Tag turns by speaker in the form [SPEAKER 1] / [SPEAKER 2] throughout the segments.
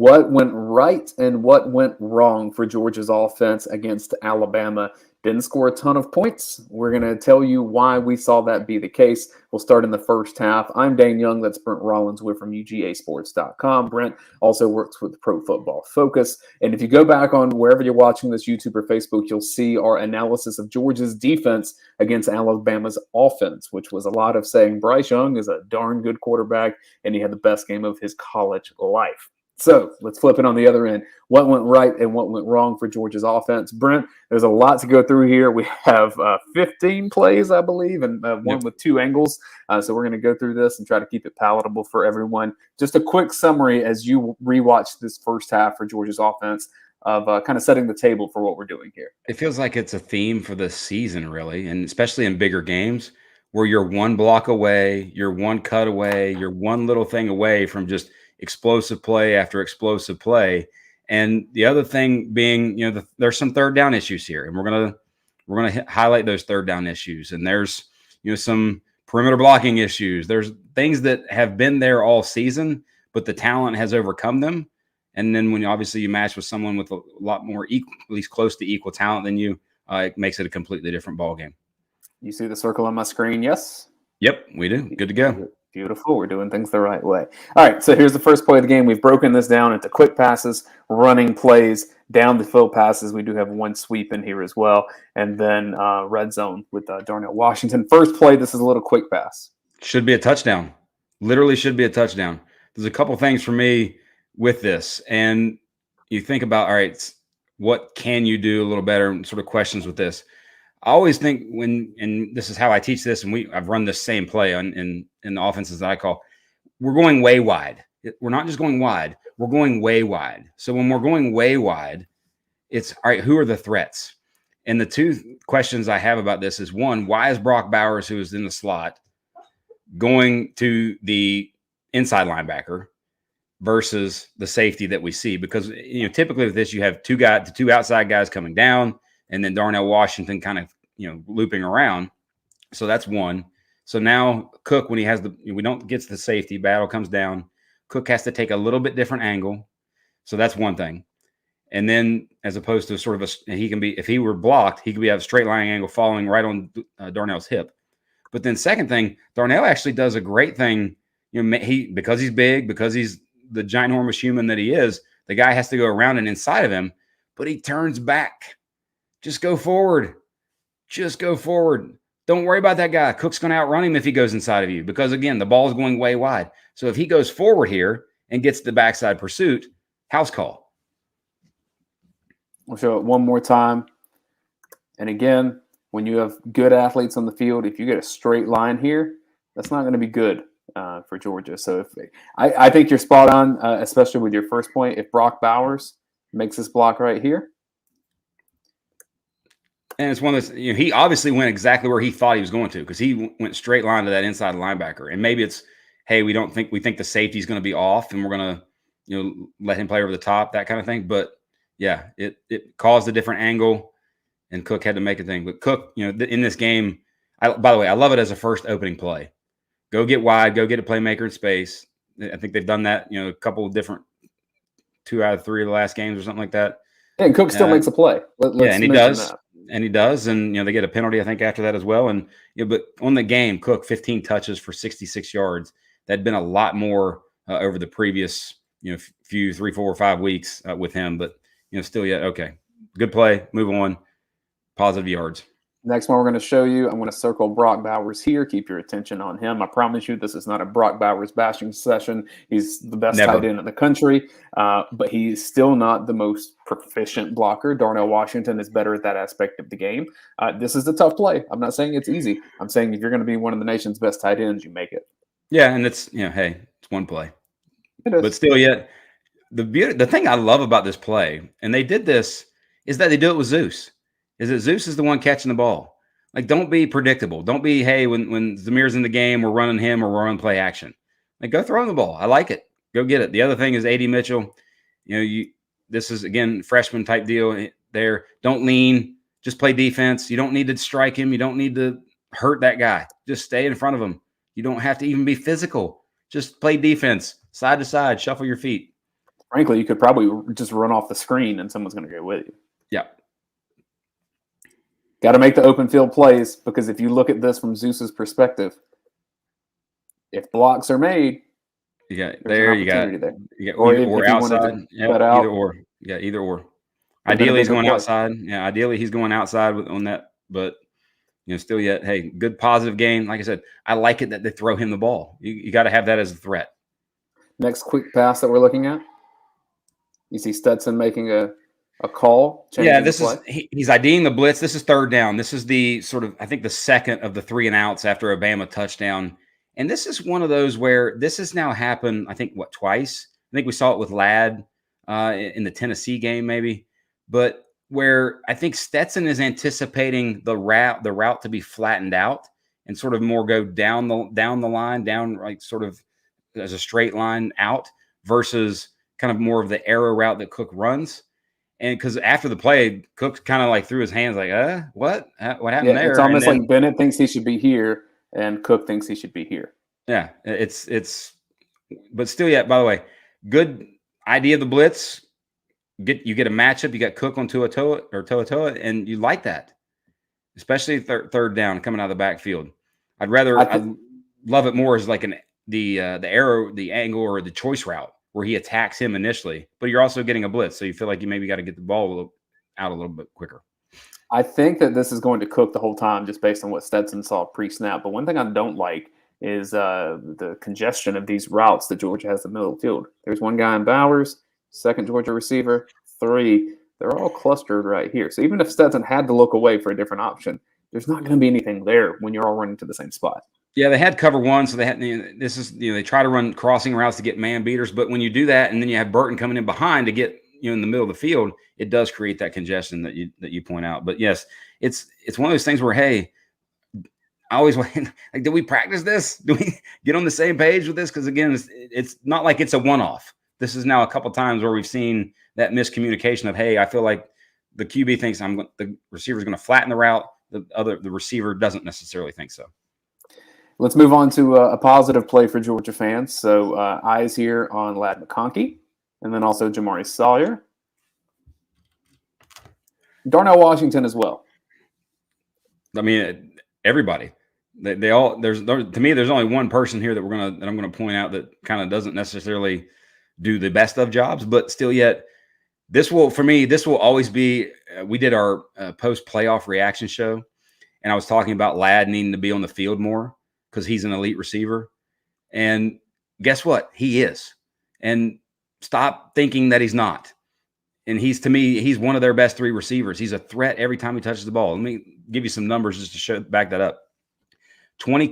[SPEAKER 1] what went right and what went wrong for Georgia's offense against Alabama. Didn't score a ton of points. We're going to tell you why we saw that be the case. We'll start in the first half. I'm Dayne Young. That's Brent Rollins. We're from UGAsports.com. Brent also works with Pro Football Focus. And if you go back on wherever you're watching this, YouTube or Facebook, you'll see our analysis of Georgia's defense against Alabama's offense, which was a lot of saying Bryce Young is a darn good quarterback and he had the best game of his college life. So let's flip it on the other end. What went right and what went wrong for Georgia's offense? Brent, there's a lot to go through here. We have 15 plays, I believe, and one with two angles. So we're going to go through this and try to keep it palatable for everyone. Just a quick summary as you rewatch this first half for Georgia's offense of kind of setting the table for what we're doing here.
[SPEAKER 2] It feels like it's a theme for this season, really, and especially in bigger games where you're one block away, you're one cut away, you're one little thing away from just explosive play after explosive play. And the other thing being, there's some third down issues here, and we're gonna highlight those third down issues. And there's some perimeter blocking issues. There's things that have been there all season, but the talent has overcome them. And then when obviously you match with someone with a lot more at least close to equal talent than you, it makes it a completely different ball game.
[SPEAKER 1] You see the circle on my screen? Yes.
[SPEAKER 2] Yep, we do. Good to go.
[SPEAKER 1] Beautiful. We're doing things the right way. All right, so here's the first play of the game. We've broken this down into quick passes, running plays, down the field passes. We do have one sweep in here as well, and then red zone with Darnell Washington. First play, this is a little quick pass.
[SPEAKER 2] Should be a touchdown. Literally should be a touchdown. There's a couple things for me with this, and you think about, all right, what can you do a little better, and sort of questions with this. I always think and this is how I teach this, and I've run this same play in the offenses that I call, we're going way wide. We're not just going wide, we're going way wide. So when we're going way wide, it's all right, who are the threats? And the two questions I have about this is, one, why is Brock Bowers, who is in the slot, going to the inside linebacker versus the safety that we see? Because typically with this, you have two outside guys coming down, and then Darnell Washington kind of, looping around. So that's one. So now Cook, when he has we don't get to the safety, battle comes down. Cook has to take a little bit different angle. So that's one thing. And then as opposed to sort of if he were blocked, he could have a straight line angle falling right on Darnell's hip. But then second thing, Darnell actually does a great thing. Because he's big, because he's the ginormous human that he is, the guy has to go around and inside of him, but he turns back. Just go forward. Just go forward. Don't worry about that guy. Cook's going to outrun him if he goes inside of you because, again, the ball is going way wide. So if he goes forward here and gets the backside pursuit, house call.
[SPEAKER 1] We'll show it one more time. And again, when you have good athletes on the field, if you get a straight line here, that's not going to be good for Georgia. So I think you're spot on, especially with your first point. If Brock Bowers makes this block right here,
[SPEAKER 2] and it's one of those, he obviously went exactly where he thought he was going to, because he went straight line to that inside linebacker. And maybe it's, hey, we think the safety is going to be off and we're going to, let him play over the top, that kind of thing. But yeah, it caused a different angle and Cook had to make a thing. But Cook, in this game, by the way, I love it as a first opening play. Go get wide, go get a playmaker in space. I think they've done that, a couple of different 2 out of 3 of the last games or something like that.
[SPEAKER 1] And Cook still makes a play.
[SPEAKER 2] And he does. That. And he does. And, they get a penalty, I think, after that as well. And, but on the game, Cook, 15 touches for 66 yards. That'd been a lot more over the previous, few 3, 4, 5 weeks with him. But, still yet, okay. Good play. Move on. Positive yards.
[SPEAKER 1] Next one we're going to show you, I'm going to circle Brock Bowers here. Keep your attention on him. I promise you this is not a Brock Bowers bashing session. He's the best tight end in the country, but he's still not the most proficient blocker. Darnell Washington is better at that aspect of the game. This is a tough play. I'm not saying it's easy. I'm saying if you're going to be one of the nation's best tight ends, you make it.
[SPEAKER 2] Yeah, and it's, hey, it's one play.
[SPEAKER 1] It is.
[SPEAKER 2] But still yet, the thing I love about this play, and they did this, is that they do it with Zeus. Is that Zeus is the one catching the ball. Like, don't be predictable. Don't be, hey, when Zamir's in the game, we're running him or we're running play action. Like, go throw him the ball. I like it. Go get it. The other thing is A.D. Mitchell. This is, again, freshman type deal there. Don't lean. Just play defense. You don't need to strike him. You don't need to hurt that guy. Just stay in front of him. You don't have to even be physical. Just play defense. Side to side. Shuffle your feet.
[SPEAKER 1] Frankly, you could probably just run off the screen and someone's going to go with you.
[SPEAKER 2] Yeah.
[SPEAKER 1] Got to make the open field plays, because if you look at this from Zeus's perspective, if blocks are made,
[SPEAKER 2] You got
[SPEAKER 1] there's
[SPEAKER 2] there.
[SPEAKER 1] an
[SPEAKER 2] You got
[SPEAKER 1] opportunity there.
[SPEAKER 2] you got
[SPEAKER 1] Or
[SPEAKER 2] either or
[SPEAKER 1] if you wanted
[SPEAKER 2] outside.
[SPEAKER 1] to
[SPEAKER 2] Yep.
[SPEAKER 1] cut out,
[SPEAKER 2] Either or. Yeah. Either or.
[SPEAKER 1] would've been a
[SPEAKER 2] Ideally, he's
[SPEAKER 1] bigger
[SPEAKER 2] going
[SPEAKER 1] play.
[SPEAKER 2] outside. Yeah. Ideally, he's going outside on that. But still yet, hey, good positive game. Like I said, I like it that they throw him the ball. You got to have that as a threat.
[SPEAKER 1] Next quick pass that we're looking at, you see Stetson making a call.
[SPEAKER 2] Yeah,
[SPEAKER 1] This is
[SPEAKER 2] he's IDing the blitz. This is third down. This is the sort of, I think, the second of the 3 and outs after a Bama touchdown. And this is one of those where this has now happened, I think, twice? I think we saw it with Ladd in the Tennessee game, maybe. But where I think Stetson is anticipating the route to be flattened out and sort of more go down the line, like sort of as a straight line out, versus kind of more of the arrow route that Cook runs. And because after the play, Cook kind of like threw his hands like, what happened there?
[SPEAKER 1] It's almost like Bennett thinks he should be here and Cook thinks he should be here.
[SPEAKER 2] Yeah, but still, yeah, by the way, good idea of the blitz. You get a matchup. You got Cook on Toa, and you like that, especially third down coming out of the backfield. I'd love it more as like the arrow, the angle, or the choice route where he attacks him initially, but you're also getting a blitz, so you feel like you maybe got to get the ball out a little bit quicker.
[SPEAKER 1] I think that this is going to Cook the whole time, just based on what Stetson saw pre-snap. But one thing I don't like is the congestion of these routes that Georgia has in the middle of the field. There's one guy in Bowers, second Georgia receiver, 3. They're all clustered right here. So even if Stetson had to look away for a different option, there's not going to be anything there when you're all running to the same spot.
[SPEAKER 2] Yeah, they had cover 1, so they had they try to run crossing routes to get man beaters, but when you do that, and then you have Burton coming in behind to get in the middle of the field, it does create that congestion that you point out. But yes, it's one of those things where, hey, I always like, do we practice this? Do we get on the same page with this? Because again, it's not like it's a one-off. This is now a couple times where we've seen that miscommunication of, hey, I feel like the QB thinks the receiver's going to flatten the route. The receiver doesn't necessarily think so.
[SPEAKER 1] Let's move on to a positive play for Georgia fans. So eyes here on Ladd McConkey, and then also Jamari Sawyer. Darnell Washington as well.
[SPEAKER 2] I mean, everybody. They all to me. There's only one person here that I'm gonna point out that kind of doesn't necessarily do the best of jobs, but still yet this will always be. We did our post playoff reaction show, and I was talking about Ladd needing to be on the field more because he's an elite receiver. And guess what? He is. And stop thinking that he's not. And to me, he's one of their best 3 receivers. He's a threat every time he touches the ball. Let me give you some numbers just to back that up. 28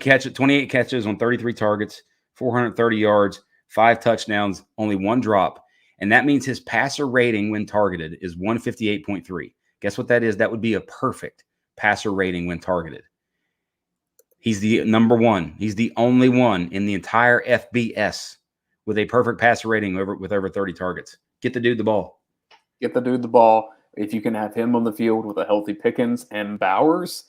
[SPEAKER 2] catches on 33 targets, 430 yards, 5 touchdowns, only 1 drop. And that means his passer rating when targeted is 158.3. Guess what that is? That would be a perfect passer rating when targeted. He's the number 1. He's the only one in the entire FBS with a perfect passer rating with over 30 targets. Get the dude the ball.
[SPEAKER 1] Get the dude the ball. If you can have him on the field with a healthy Pickens and Bowers,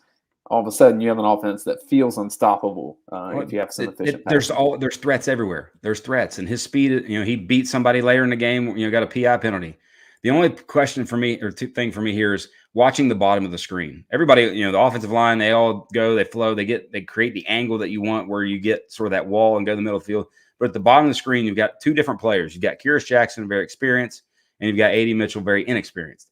[SPEAKER 1] all of a sudden you have an offense that feels unstoppable. If you have some efficient.
[SPEAKER 2] There's threats everywhere. There's threats, and his speed. He beat somebody later in the game. Got a PI penalty. The only question for me, or thing for me here, is watching the bottom of the screen. Everybody, the offensive line, they all go, they flow, they create the angle that you want, where you get sort of that wall and go to the middle of the field. But at the bottom of the screen, you've got 2 different players. You've got Kyrus Jackson, very experienced, and you've got A.D. Mitchell, very inexperienced.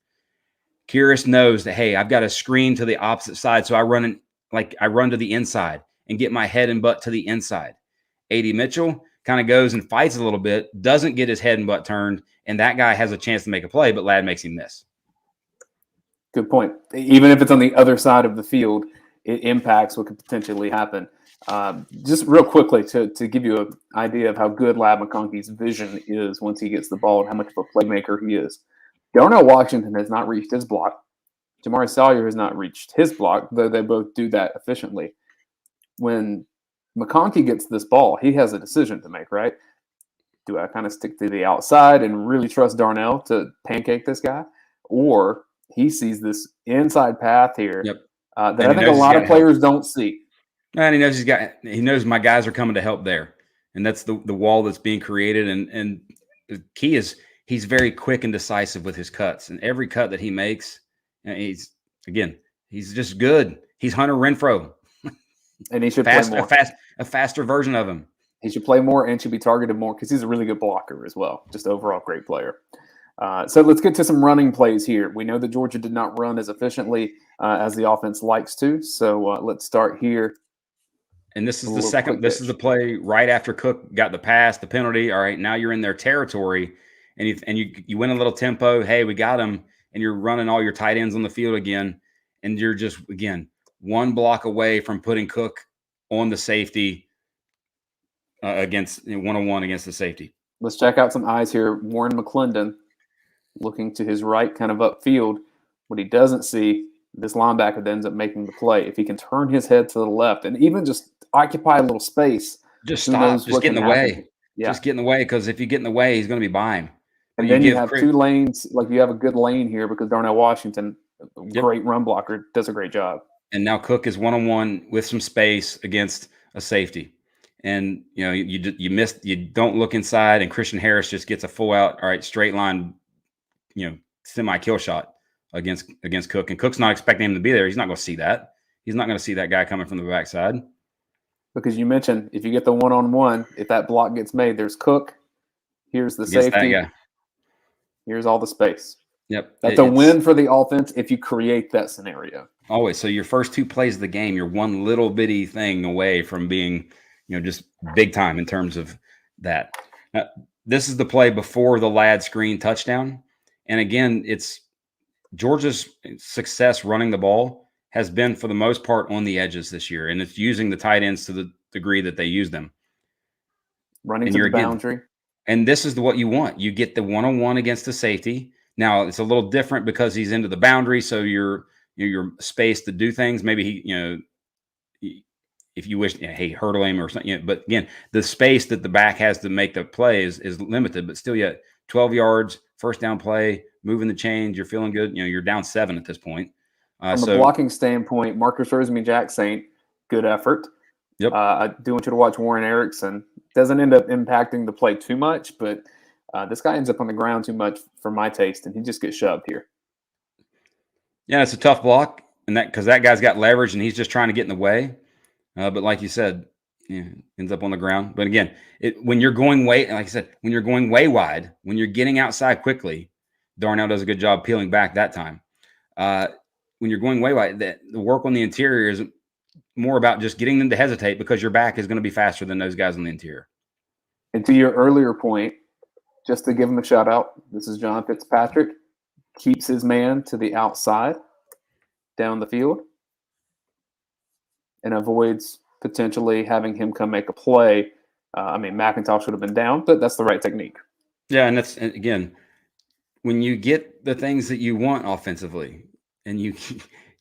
[SPEAKER 2] Kyrus knows that, hey, I've got a screen to the opposite side, so I run to the inside and get my head and butt to the inside. A.D. Mitchell kind of goes and fights a little bit, doesn't get his head and butt turned, and that guy has a chance to make a play, but Ladd makes him miss.
[SPEAKER 1] Good point. Even if it's on the other side of the field, it impacts what could potentially happen. Just real quickly to give you an idea of how good Ladd McConkey's vision is once he gets the ball and how much of a playmaker he is. Darnell Washington has not reached his block. Jamari Sawyer has not reached his block, though they both do that efficiently. When McConkey gets this ball, he has a decision to make, right? Do I kind of stick to the outside and really trust Darnell to pancake this guy? Or he sees this inside path here that I think a lot of players don't see.
[SPEAKER 2] And he knows my guys are coming to help there. And that's the wall that's being created. And the key is he's very quick and decisive with his cuts, and every cut that he makes, he's just good. He's Hunter Renfrow,
[SPEAKER 1] and he should play more.
[SPEAKER 2] A faster version of him.
[SPEAKER 1] He should play more and should be targeted more because he's a really good blocker as well. Just overall great player. So let's get to some running plays here. We know that Georgia did not run as efficiently as the offense likes to. So let's start here.
[SPEAKER 2] And this is the second. This is the play right after Cook got the pass, the penalty. All right, now you're in their territory, and you win a little tempo. Hey, we got him, and you're running all your tight ends on the field again, and you're just again one block away from putting Cook on the safety against one-on-one against the safety.
[SPEAKER 1] Let's check out some eyes here. Warren McClendon looking to his right, kind of upfield. What he doesn't see, this linebacker that ends up making the play. If he can turn his head to the left and even just occupy a little space,
[SPEAKER 2] just stop, just get in the way.
[SPEAKER 1] Yeah.
[SPEAKER 2] Just get in the way, because if you get in the way, he's going to be by him.
[SPEAKER 1] And then you have two lanes. Like you have a good lane here because Darnell Washington, great run blocker, does a great job.
[SPEAKER 2] And now Cook is one-on-one with some space against a safety. And, you don't look inside, and Christian Harris just gets a full out, all right, straight line, semi-kill shot against Cook. And Cook's not expecting him to be there. He's not going to see that. He's not going to see that guy coming from the backside.
[SPEAKER 1] Because you mentioned if you get the one-on-one, if that block gets made, there's Cook. Here's the safety. Here's all the space.
[SPEAKER 2] Yep.
[SPEAKER 1] That's a win for the offense if you create that scenario.
[SPEAKER 2] Always. So your first two plays of the game, you're one little bitty thing away from being, just big time in terms of that. Now, this is the play before the Ladd screen touchdown. And again, it's Georgia's success running the ball has been for the most part on the edges this year. And it's using the tight ends to the degree that they use them.
[SPEAKER 1] Running to the boundary.
[SPEAKER 2] And this is what you want. You get the one-on-one against the safety. Now it's a little different because he's into the boundary. So you're space to do things. Maybe if you wish, hey, hurdle him or something. But again, the space that the back has to make the play is limited, but still yet 12 yards, first down play, moving the chains. You're feeling good. You're down 7 at this point.
[SPEAKER 1] From a blocking standpoint, Marcus Rosemary-Jack Saint, good effort.
[SPEAKER 2] Yep.
[SPEAKER 1] I do want you to watch Warren Erickson. Doesn't end up impacting the play too much, but this guy ends up on the ground too much for my taste, and he just gets shoved here.
[SPEAKER 2] Yeah, it's a tough block, and because that guy's got leverage, and he's just trying to get in the way. But like you said, ends up on the ground. But again, when you're going way, like I said, when you're going way wide, when you're getting outside quickly, Darnell does a good job peeling back that time. When you're going way wide, the work on the interior is more about just getting them to hesitate because your back is going to be faster than those guys on the interior.
[SPEAKER 1] And to your earlier point, just to give him a shout out, this is John Fitzpatrick. Keeps his man to the outside down the field and avoids potentially having him come make a play. McIntosh should have been down, but that's the right technique.
[SPEAKER 2] Yeah, and that's, again, when you get the things that you want offensively, and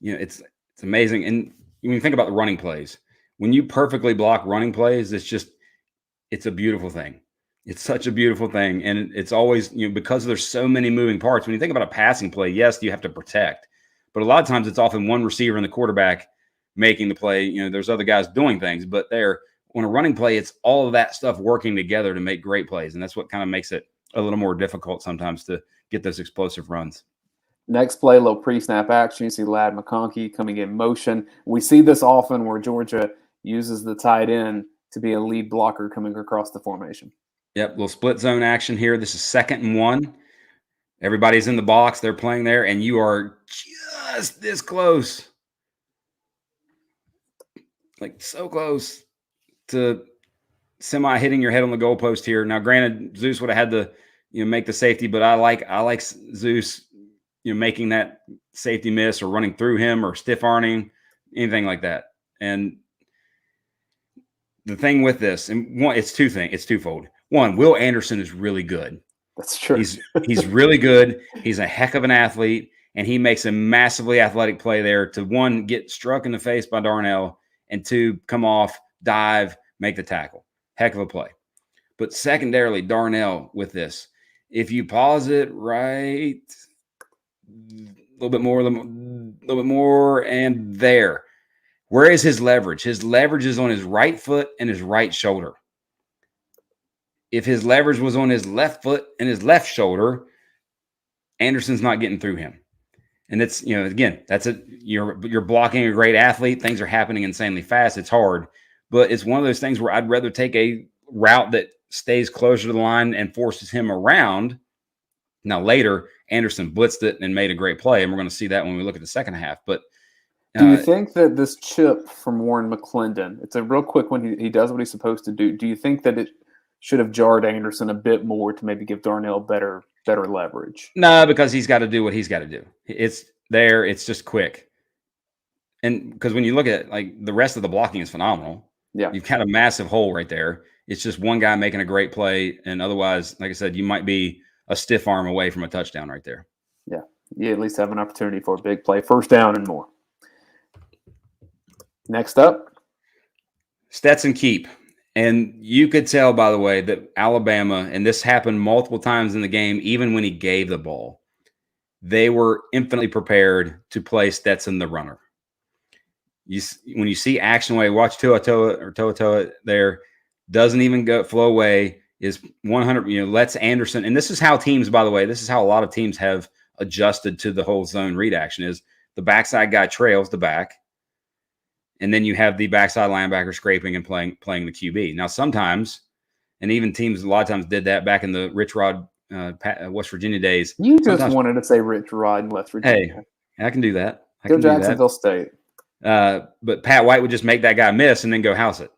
[SPEAKER 2] it's amazing. And when you think about the running plays, when you perfectly block running plays, it's a beautiful thing. It's such a beautiful thing. And it's always, because there's so many moving parts. When you think about a passing play, yes, you have to protect. But a lot of times it's often one receiver and the quarterback making the play. There's other guys doing things. But on a running play, it's all of that stuff working together to make great plays. And that's what kind of makes it a little more difficult sometimes to get those explosive runs.
[SPEAKER 1] Next play, a little pre-snap action. You see Ladd McConkey coming in motion. We see this often where Georgia uses the tight end to be a lead blocker coming across the formation.
[SPEAKER 2] Yep, little split zone action here. This is 2nd and 1. Everybody's in the box. They're playing there, and you are just this close. Like so close to semi hitting your head on the goalpost here. Now, granted, Zeus would have had to make the safety, but I like Zeus making that safety miss or running through him or stiff arming, anything like that. And the thing with this, and one, it's twofold. One, Will Anderson is really good.
[SPEAKER 1] That's true.
[SPEAKER 2] He's really good. He's a heck of an athlete, and he makes a massively athletic play there to, one, get struck in the face by Darnell, and 2, come off, dive, make the tackle. Heck of a play. But secondarily, Darnell with this, if you pause it right, a little bit more, and there. Where is his leverage? His leverage is on his right foot and his right shoulder. if his leverage was on his left foot and his left shoulder, Anderson's not getting through him. And it's, again, you're blocking a great athlete. Things are happening insanely fast. It's hard, but it's one of those things where I'd rather take a route that stays closer to the line and forces him around. Now later, Anderson blitzed it and made a great play, and we're going to see that when we look at the second half. But
[SPEAKER 1] do you think that this chip from Warren McClendon, it's a real quick one, he does what he's supposed to do. Do you think that it should have jarred Anderson a bit more to maybe give Darnell better leverage?
[SPEAKER 2] No, because he's got to do what he's got to do. It's there. It's just quick. And because when you look at like the rest of the blocking is phenomenal.
[SPEAKER 1] Yeah.
[SPEAKER 2] You've got a massive hole right there. It's just one guy making a great play. And otherwise, like I said, you might be a stiff arm away from a touchdown right there.
[SPEAKER 1] Yeah. You at least have an opportunity for a big play, first down and more. Next up,
[SPEAKER 2] Stetson keep. And you could tell, by the way, that Alabama, and this happened multiple times in the game, even when he gave the ball, they were infinitely prepared to play Stetson the runner. When you see action away, watch Toa there, doesn't even flow away, is 100, lets Anderson. And this is how teams, by the way, this is how a lot of teams have adjusted to the whole zone read action is the backside guy trails the back. And then you have the backside linebacker scraping and playing the QB. Now, sometimes, and even teams a lot of times did that back in the Rich Rod West Virginia days.
[SPEAKER 1] You just wanted to say Rich Rod in West Virginia.
[SPEAKER 2] Hey, I can do that.
[SPEAKER 1] Go Jacksonville State.
[SPEAKER 2] But Pat White would just make that guy miss and then go house it.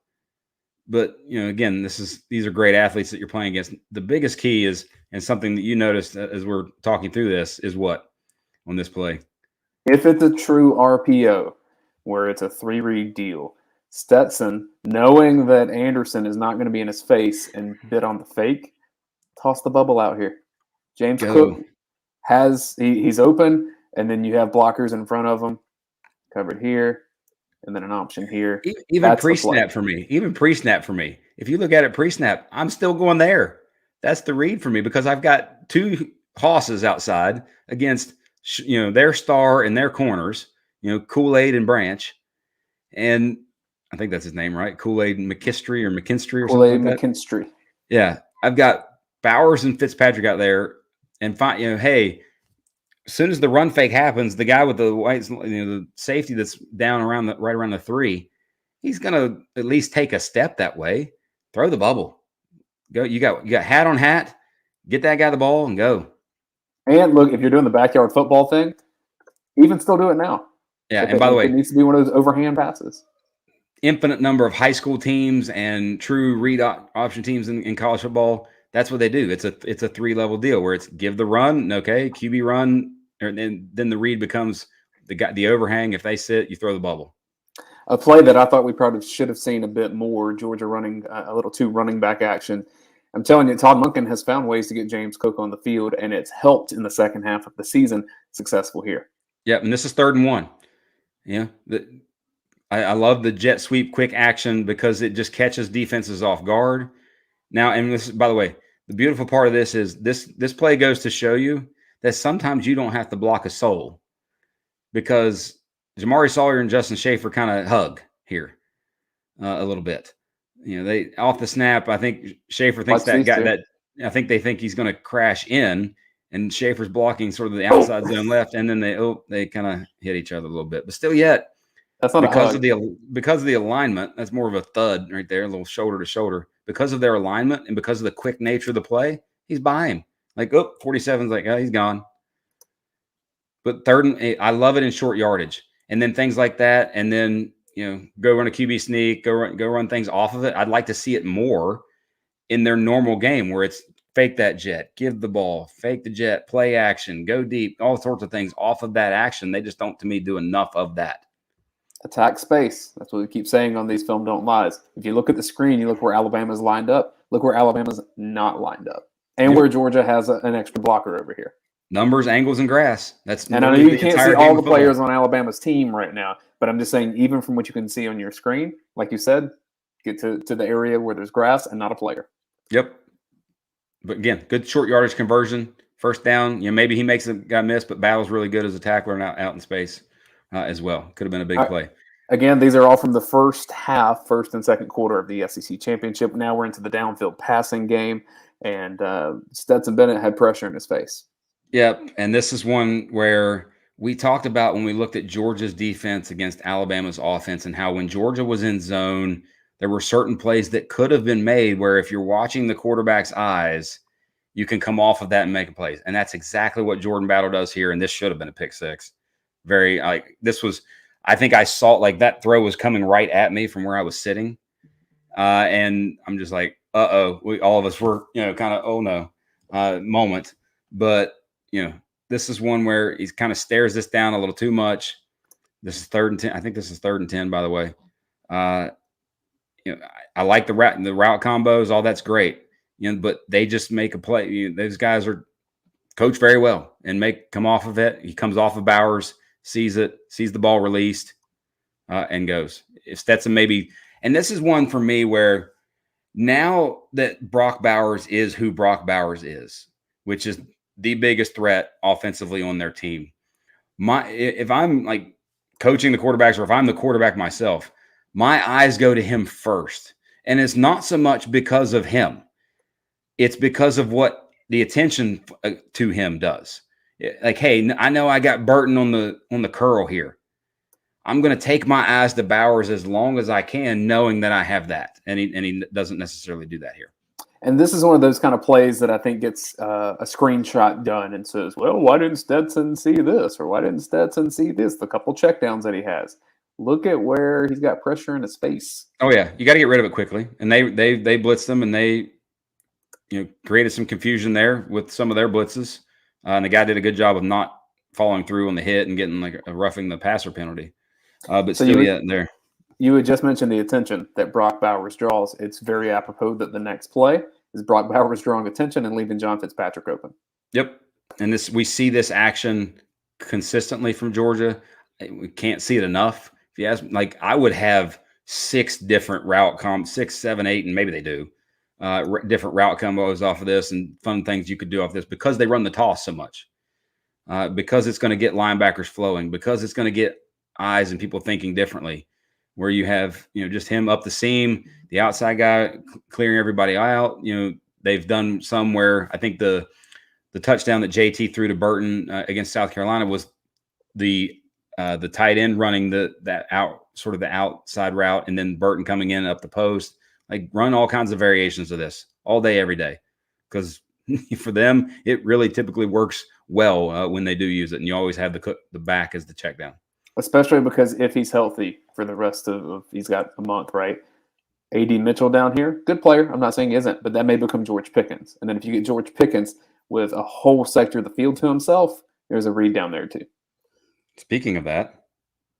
[SPEAKER 2] But, again, these are great athletes that you're playing against. The biggest key is, and something that you noticed as we're talking through this, is what on this play?
[SPEAKER 1] If it's a true RPO, where it's a 3-read deal, Stetson, knowing that Anderson is not going to be in his face and bid on the fake, toss the bubble out here. James Cook he's open, and then you have blockers in front of him, covered here, and then an option here.
[SPEAKER 2] Even pre-snap for me. If you look at it pre-snap, I'm still going there. That's the read for me because I've got two hosses outside against their star and their corners. Kool-Aid and Branch. And I think that's his name, right? Kool-Aid McKinstry or
[SPEAKER 1] Kool-Aid
[SPEAKER 2] something like
[SPEAKER 1] McKinstry.
[SPEAKER 2] Yeah. I've got Bowers and Fitzpatrick out there. And hey, as soon as the run fake happens, the guy with the white, the safety that's down right around the 3, he's going to at least take a step that way. Throw the bubble. Go. You got hat on hat. Get that guy the ball and go.
[SPEAKER 1] And look, if you're doing the backyard football thing, even still do it now.
[SPEAKER 2] Yeah, and by the way,
[SPEAKER 1] it needs to be one of those overhand passes.
[SPEAKER 2] Infinite number of high school teams and true read option teams in college football. That's what they do. It's a 3-level deal where it's give the run, okay, QB run, and then the read becomes the overhang. If they sit, you throw the bubble.
[SPEAKER 1] A play that I thought we probably should have seen a bit more. Georgia running a little too running back action. I'm telling you, Todd Monken has found ways to get James Cook on the field, and it's helped in the second half of the season. Successful here.
[SPEAKER 2] Yep, and this is 3rd and 1. Yeah, I love the jet sweep quick action because it just catches defenses off guard. Now, and this, by the way, the beautiful part of this is this play goes to show you that sometimes you don't have to block a soul because Jamari Sawyer and Justin Schaefer kind of hug here a little bit. They off the snap. I think Schaefer thinks I think they think he's going to crash in. And Schaefer's blocking sort of the outside zone left, and then they kind of hit each other a little bit. But still yet,
[SPEAKER 1] that's not
[SPEAKER 2] because of the alignment, that's more of a thud right there, a little shoulder to shoulder. Because of their alignment and because of the quick nature of the play, he's by him. Like, 47's like, oh, he's gone. But 3rd and I love it in short yardage. And then things like that, and then go run a QB sneak, go run things off of it. I'd like to see it more in their normal game where it's fake that jet, give the ball, fake the jet, play action, go deep, all sorts of things off of that action. They just don't, to me, do enough of that.
[SPEAKER 1] Attack space. That's what we keep saying on these Film Don't Lies. If you look at the screen, you look where Alabama's lined up. Look where Alabama's not lined up. And where Georgia has an extra blocker over here.
[SPEAKER 2] Numbers, angles, and grass.
[SPEAKER 1] And I know you can't see all the players on Alabama's team right now, but I'm just saying, even from what you can see on your screen, like you said, get to the area where there's grass and not a player.
[SPEAKER 2] Yep. But again, good short yardage conversion, first down. Maybe he makes a guy miss, but Battle's really good as a tackler and out in space as well. Could have been a big play.
[SPEAKER 1] Again, these are all from the first half, first and second quarter of the SEC championship. Now we're into the downfield passing game, and Stetson Bennett had pressure in his face.
[SPEAKER 2] Yep. And this is one where we talked about when we looked at Georgia's defense against Alabama's offense and how when Georgia was in zone, there were certain plays that could have been made where if you're watching the quarterback's eyes, you can come off of that and make a play. And that's exactly what Jordan Battle does here. And this should have been a pick six. I think I saw like that throw was coming right at me from where I was sitting. And I'm just like, all of us were, kind of, oh no, moment. But, this is one where he kind of stares this down a little too much. This is 3rd and 10. I think this is 3rd and 10, by the way. I like the route combos, all that's great. But they just make a play. Those guys are coached very well and come off of it. He comes off of Bowers, sees it, sees the ball released, and goes. If Stetson maybe, and this is one for me where now that Brock Bowers is who Brock Bowers is, which is the biggest threat offensively on their team. If I'm like coaching the quarterbacks or if I'm the quarterback myself, my eyes go to him first. And it's not so much because of him. It's because of what the attention to him does. Like, hey, I know I got Burton on the curl here. I'm going to take my eyes to Bowers as long as I can, knowing that I have that. And he doesn't necessarily do that here.
[SPEAKER 1] And this is one of those kind of plays that I think gets a screenshot done and says, well, why didn't Stetson see this? Or why didn't Stetson see this? The couple checkdowns that he has. Look at where he's got pressure in his face.
[SPEAKER 2] Oh, yeah. You got to get rid of it quickly. And they blitzed them, and they created some confusion there with some of their blitzes. And the guy did a good job of not following through on the hit and getting like a roughing the passer penalty. But so still, there.
[SPEAKER 1] You had just mentioned the attention that Brock Bowers draws. It's very apropos that the next play is Brock Bowers drawing attention and leaving John Fitzpatrick open.
[SPEAKER 2] Yep. And we see this action consistently from Georgia. We can't see it enough. If you ask, like, I would have 6 different route 6, 7, 8, and maybe they do different route combos off of this and fun things you could do off this because they run the toss so much. Because it's going to get linebackers flowing, because it's going to get eyes and people thinking differently, where you have, just him up the seam, the outside guy clearing everybody out. They've done some where I think the touchdown that JT threw to Burton against South Carolina was the tight end running the outside route, and then Burton coming in up the post. Like, run all kinds of variations of this all day, every day, because for them, it really typically works well when they do use it. And you always have the back as the check down.
[SPEAKER 1] Especially because if he's healthy for the rest of he's got a month, right? AD Mitchell down here, good player. I'm not saying he isn't, but that may become George Pickens. And then if you get George Pickens with a whole sector of the field to himself, there's a read down there too.
[SPEAKER 2] Speaking of that.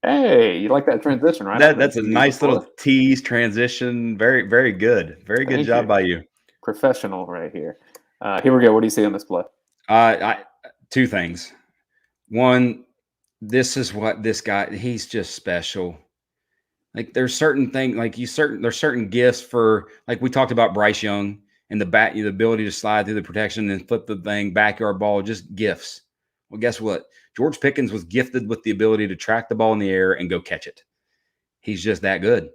[SPEAKER 1] Hey, you like that transition, right?
[SPEAKER 2] That's a nice little tease transition. Very, very good. Very good job by you.
[SPEAKER 1] Professional right here. Here we go. What do you see on this play?
[SPEAKER 2] 2 things. One, this is what this guy, he's just special. Like, there's certain things, like there's certain gifts for, like we talked about Bryce Young and the ability to slide through the protection and flip the thing, backyard ball, just gifts. Well, guess what? George Pickens was gifted with the ability to track the ball in the air and go catch it. He's just that good.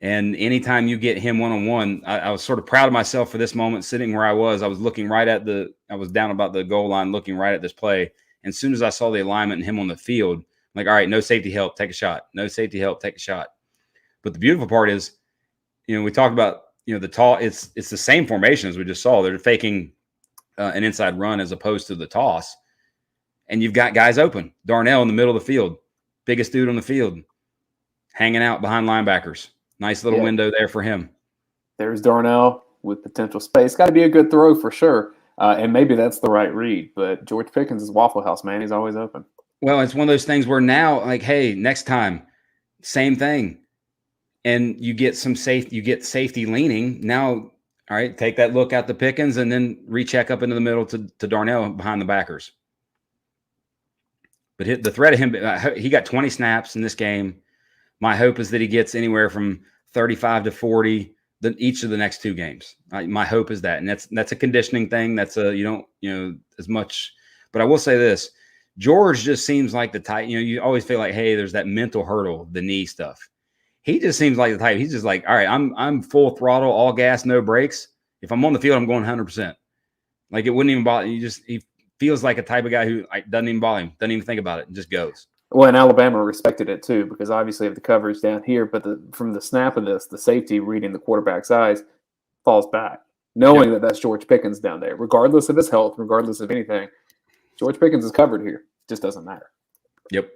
[SPEAKER 2] And anytime you get him one-on-one, I was sort of proud of myself for this moment, sitting where I was. I was looking right at I was down about the goal line, looking right at this play. And as soon as I saw the alignment and him on the field, I'm like, all right, no safety help, take a shot. No safety help, take a shot. But the beautiful part is, we talked about, the tall, it's the same formation as we just saw. They're faking an inside run as opposed to the toss. And you've got guys open. Darnell in the middle of the field, biggest dude on the field, hanging out behind linebackers. Nice little window there for him.
[SPEAKER 1] There's Darnell with potential space. Got to be a good throw for sure. And maybe that's the right read. But George Pickens is Waffle House, man. He's always open.
[SPEAKER 2] Well, it's one of those things where now, like, hey, next time, same thing. And you get safety leaning. Now, all right, take that look out to Pickens and then recheck up into the middle to Darnell behind the backers. But the threat of him, he got 20 snaps in this game. My hope is that he gets anywhere from 35 to 40 each of the next 2 games. My hope is that. And that's a conditioning thing. That's as much. But I will say this, George just seems like the type, you always feel like, hey, there's that mental hurdle, the knee stuff. He just seems like the type. He's just like, all right, I'm full throttle, all gas, no brakes. If I'm on the field, I'm going 100%. Like it wouldn't even bother. He feels like a type of guy who doesn't even bother him, doesn't even think about it, and just goes.
[SPEAKER 1] Well, and Alabama respected it too, because obviously of the coverage down here, but from the snap of this, the safety reading the quarterback's eyes falls back, knowing that that's George Pickens down there, regardless of his health, regardless of anything. George Pickens is covered here. It just doesn't matter.
[SPEAKER 2] Yep.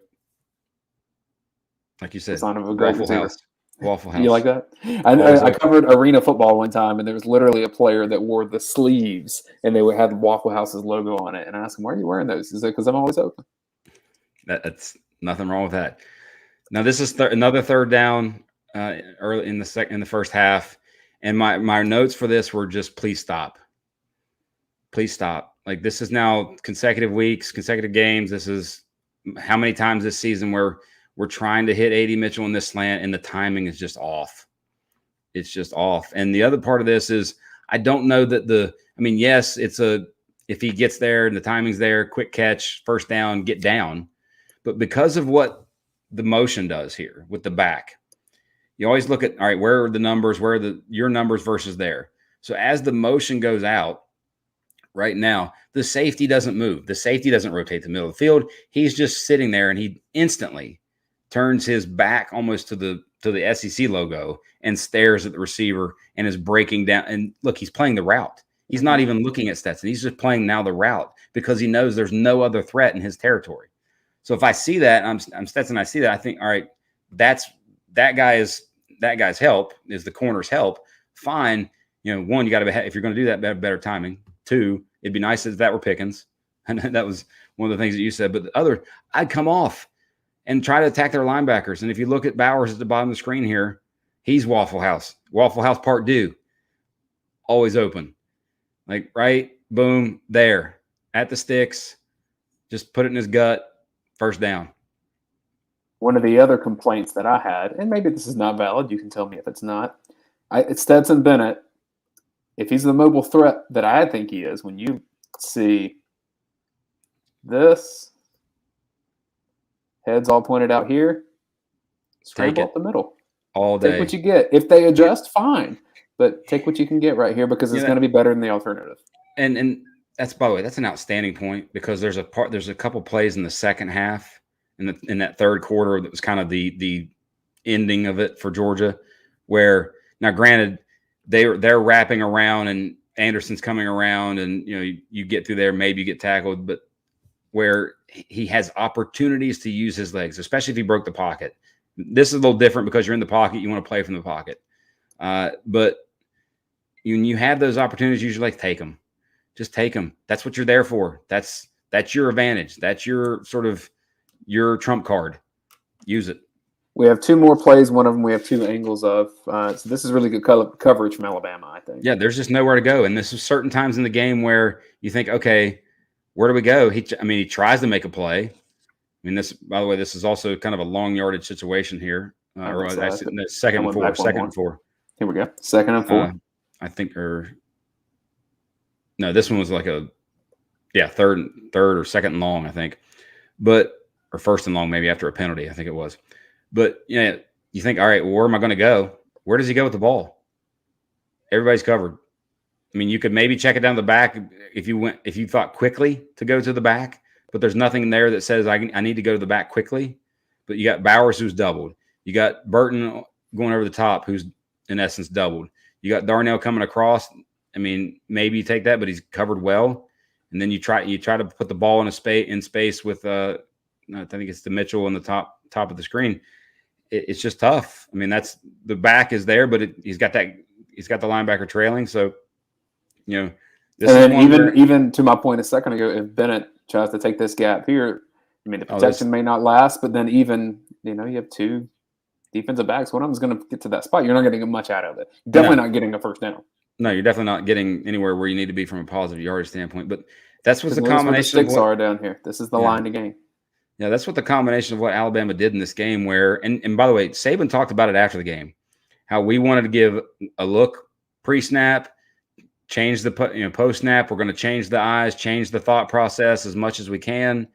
[SPEAKER 2] Like you said,
[SPEAKER 1] sign of a great receiver.
[SPEAKER 2] Waffle House.
[SPEAKER 1] You like that? I covered arena football one time, and there was literally a player that wore the sleeves, and they had Waffle House's logo on it. And I asked him, "Why are you wearing those?" He said, "Because I'm always open."
[SPEAKER 2] That's nothing wrong with that. Now this is another third down early in the first half, and my notes for this were just please stop. Please stop. Like this is now consecutive weeks, consecutive games. This is how many times this season where we're trying to hit A.D. Mitchell in this slant, and the timing is just off. It's just off. And the other part of this is I don't know that yes, if he gets there and the timing's there, quick catch, first down, get down. But because of what the motion does here with the back, you always look at, all right, where are the numbers? Where are your numbers versus there? So as the motion goes out, right now, the safety doesn't move. The safety doesn't rotate the middle of the field. He's just sitting there, and he instantly turns his back almost to the SEC logo and stares at the receiver and is breaking down. And look, he's playing the route. He's not even looking at Stetson. He's just playing now the route because he knows there's no other threat in his territory. So if I see that, I'm Stetson, I see that, I think, all right, that guy's help is the corner's help. Fine. One, you got to, if you're going to do that, better timing. Two, it'd be nice if that were Pickens. And that was one of the things that you said. But the other, I'd come off and try to attack their linebackers. And if you look at Bowers at the bottom of the screen here, he's Waffle House. Waffle House part due. Always open. Like, right, boom, there. At the sticks. Just put it in his gut. First down.
[SPEAKER 1] One of the other complaints that I had, and maybe this is not valid, you can tell me if it's not, it's Stetson Bennett. If he's the mobile threat that I think he is, when you see this, heads all pointed out here, scramble up the middle.
[SPEAKER 2] All day.
[SPEAKER 1] Take what you get. If they adjust, fine. But take what you can get right here because it's going to be better than the alternative.
[SPEAKER 2] And that's, by the way, that's an outstanding point because there's a couple plays in the second half in that third quarter that was kind of the ending of it for Georgia, where now granted they're wrapping around and Anderson's coming around and you get through there, maybe you get tackled, but where he has opportunities to use his legs, especially if he broke the pocket. This is a little different because you're in the pocket, you want to play from the pocket. But when you have those opportunities, usually take them. Just take them. That's what you're there for. That's your advantage. That's your your trump card. Use it.
[SPEAKER 1] We have two more plays. One of them we have two angles of. So this is really good coverage from Alabama, I think.
[SPEAKER 2] Yeah, there's just nowhere to go. And this is certain times in the game where you think, okay, where do we go? He tries to make a play. This, by the way, this is also kind of a long yardage situation here. Second and four.
[SPEAKER 1] Here we go. Second and four.
[SPEAKER 2] I think, no, this one was like third or second and long, I think. Or first and long, maybe after a penalty, I think it was. But you think, all right, well, where am I going to go? Where does he go with the ball? Everybody's covered. You could maybe check it down the back if you thought quickly to go to the back, but there's nothing there that says I need to go to the back quickly. But you got Bowers who's doubled. You got Burton going over the top who's in essence doubled. You got Darnell coming across. Maybe you take that, but he's covered well. And then you try to put the ball in space with I think it's the Mitchell on the top of the screen. It's just tough. That's the back is there, but he's got the linebacker trailing. So, this
[SPEAKER 1] and then even to my point a second ago, if Bennett tries to take this gap here, the protection may not last, but then even, you have two defensive backs. One of them's going to get to that spot. You're not getting much out of it. Definitely not getting a first down.
[SPEAKER 2] No, you're definitely not getting anywhere where you need to be from a positive yardage standpoint. But that's what the combination
[SPEAKER 1] of the sticks are down here. This is the line to gain.
[SPEAKER 2] Yeah, that's what the combination of what Alabama did in this game where, and by the way, Saban talked about it after the game, how we wanted to give a look pre-snap, change the post-snap. We're going to change the eyes, change the thought process as much as we can.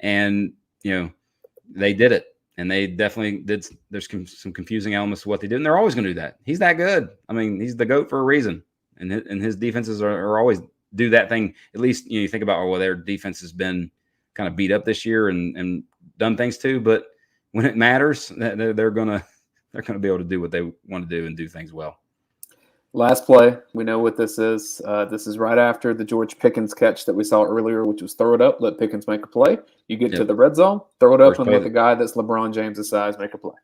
[SPEAKER 2] And, they did it. And they definitely did. There's some confusing elements to what they did. And they're always going to do that. He's that good. I mean, he's the GOAT for a reason. And his defenses are always do that thing. At least, you think about, well, their defense has been kind of beat up this year and done things too. But when it matters, they're going to be able to do what they want to do and do things well.
[SPEAKER 1] Last play, we know what this is. This is right after the George Pickens catch that we saw earlier, which was throw it up, let Pickens make a play. You get to the red zone, throw it up, and let the guy that's LeBron James' size make a play.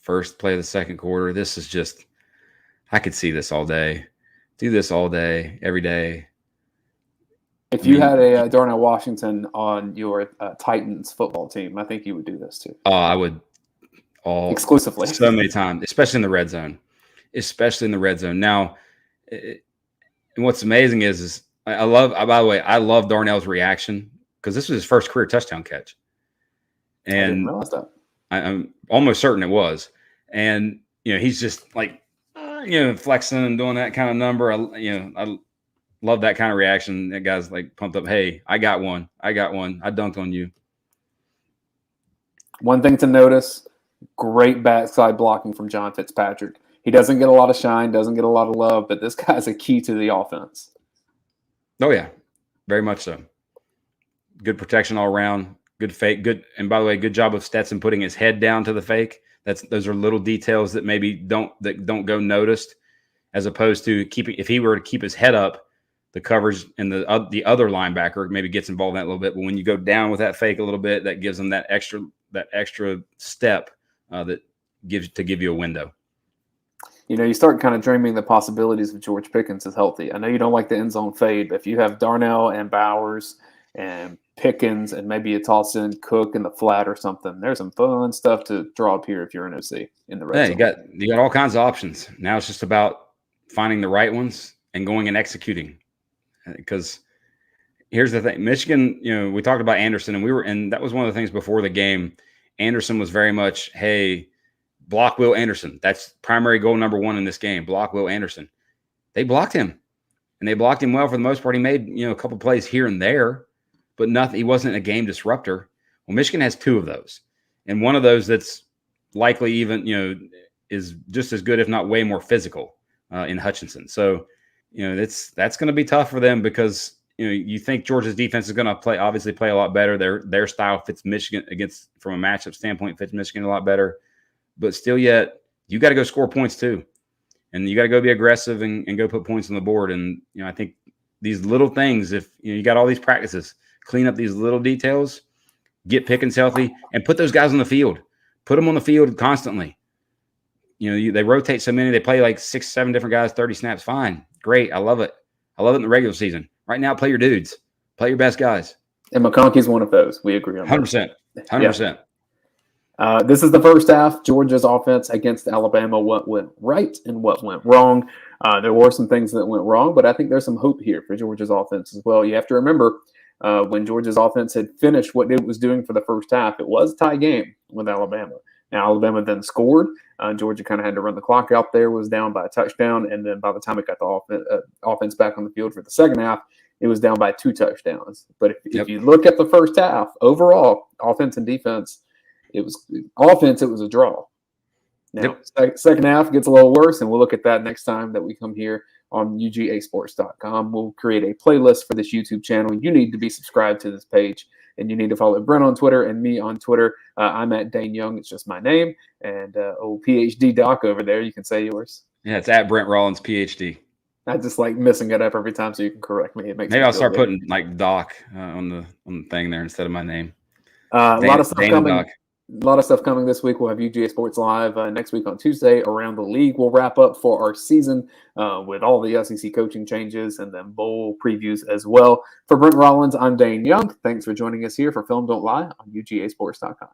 [SPEAKER 2] First play of the second quarter. This is just, I could see this all day. Do this all day, every day.
[SPEAKER 1] If you had a Darnell Washington on your Titans football team, I think you would do this too.
[SPEAKER 2] Oh, I would.
[SPEAKER 1] Exclusively.
[SPEAKER 2] So many times, especially in the red zone. Now, and what's amazing is I love, by the way, I love Darnell's reaction because this was his first career touchdown catch. And
[SPEAKER 1] I didn't realize that.
[SPEAKER 2] I'm almost certain it was. And, he's just like, flexing and doing that kind of number. I love that kind of reaction. That guy's like pumped up. Hey, I got one. I dunked on you.
[SPEAKER 1] One thing to notice, great backside blocking from John Fitzpatrick. He doesn't get a lot of shine, doesn't get a lot of love, but this guy's a key to the offense.
[SPEAKER 2] Oh, yeah. Very much so. Good protection all around. Good fake. Good. And by the way, good job of Stetson putting his head down to the fake. Those are little details that maybe don't go noticed, as opposed to if he were to keep his head up, the coverage and the other linebacker maybe gets involved in that a little bit. But when you go down with that fake a little bit, that gives them that extra step that give you a window.
[SPEAKER 1] You start kind of dreaming the possibilities of George Pickens is healthy. I know you don't like the end zone fade, but if you have Darnell and Bowers and Pickens and maybe you toss in Cook in the flat or something, there's some fun stuff to draw up here if you're an OC in the red zone.
[SPEAKER 2] You got all kinds of options. Now it's just about finding the right ones and going and executing. Because here's the thing. Michigan, we talked about Anderson, and that was one of the things before the game. Anderson was very much, hey, block Will Anderson. That's primary goal number one in this game. Block Will Anderson. They blocked him, and they blocked him well for the most part. He made a couple plays here and there, but nothing. He wasn't a game disruptor. Well, Michigan has two of those, and one of those that's likely even is just as good, if not way more physical, in Hutchinson. So that's going to be tough for them because you think Georgia's defense is going to play a lot better. Their style fits Michigan from a matchup standpoint fits Michigan a lot better. But still yet, you got to go score points too. And you got to go be aggressive and go put points on the board. And, I think these little things, if you got all these practices, clean up these little details, get Pickens healthy, and put those guys on the field. Put them on the field constantly. They rotate so many. They play like 6, 7 different guys, 30 snaps. Fine. Great. I love it. I love it in the regular season. Right now, play your dudes. Play your best guys.
[SPEAKER 1] And McConkey's one of those. We agree on that.
[SPEAKER 2] 100%. 100%.
[SPEAKER 1] This is the first half. Georgia's offense against Alabama. What went right and what went wrong? There were some things that went wrong, but I think there's some hope here for Georgia's offense as well. You have to remember when Georgia's offense had finished what it was doing for the first half, it was a tie game with Alabama. Now, Alabama then scored. Georgia kind of had to run the clock out there, was down by a touchdown, and then by the time it got the offense back on the field for the second half, it was down by 2 touchdowns. But if you look at the first half, overall, offense and defense, it was a draw. Now, second half gets a little worse, and we'll look at that next time that we come here on UGAsports.com. We'll create a playlist for this YouTube channel. You need to be subscribed to this page, and you need to follow Brent on Twitter and me on Twitter. I'm at Dayne Young. It's just my name. And PhD Doc over there, you can say yours.
[SPEAKER 2] Yeah, it's at Brent Rollins, PhD.
[SPEAKER 1] I just like missing it up every time so you can correct me. It makes
[SPEAKER 2] Maybe I'll start putting like Doc on the thing there instead of my name.
[SPEAKER 1] A lot of stuff coming. Doc. A lot of stuff coming this week. We'll have UGA Sports Live next week on Tuesday. Around the league, we'll wrap up for our season with all the SEC coaching changes and then bowl previews as well. For Brent Rollins, I'm Dayne Young. Thanks for joining us here for Film Don't Lie on UGAsports.com.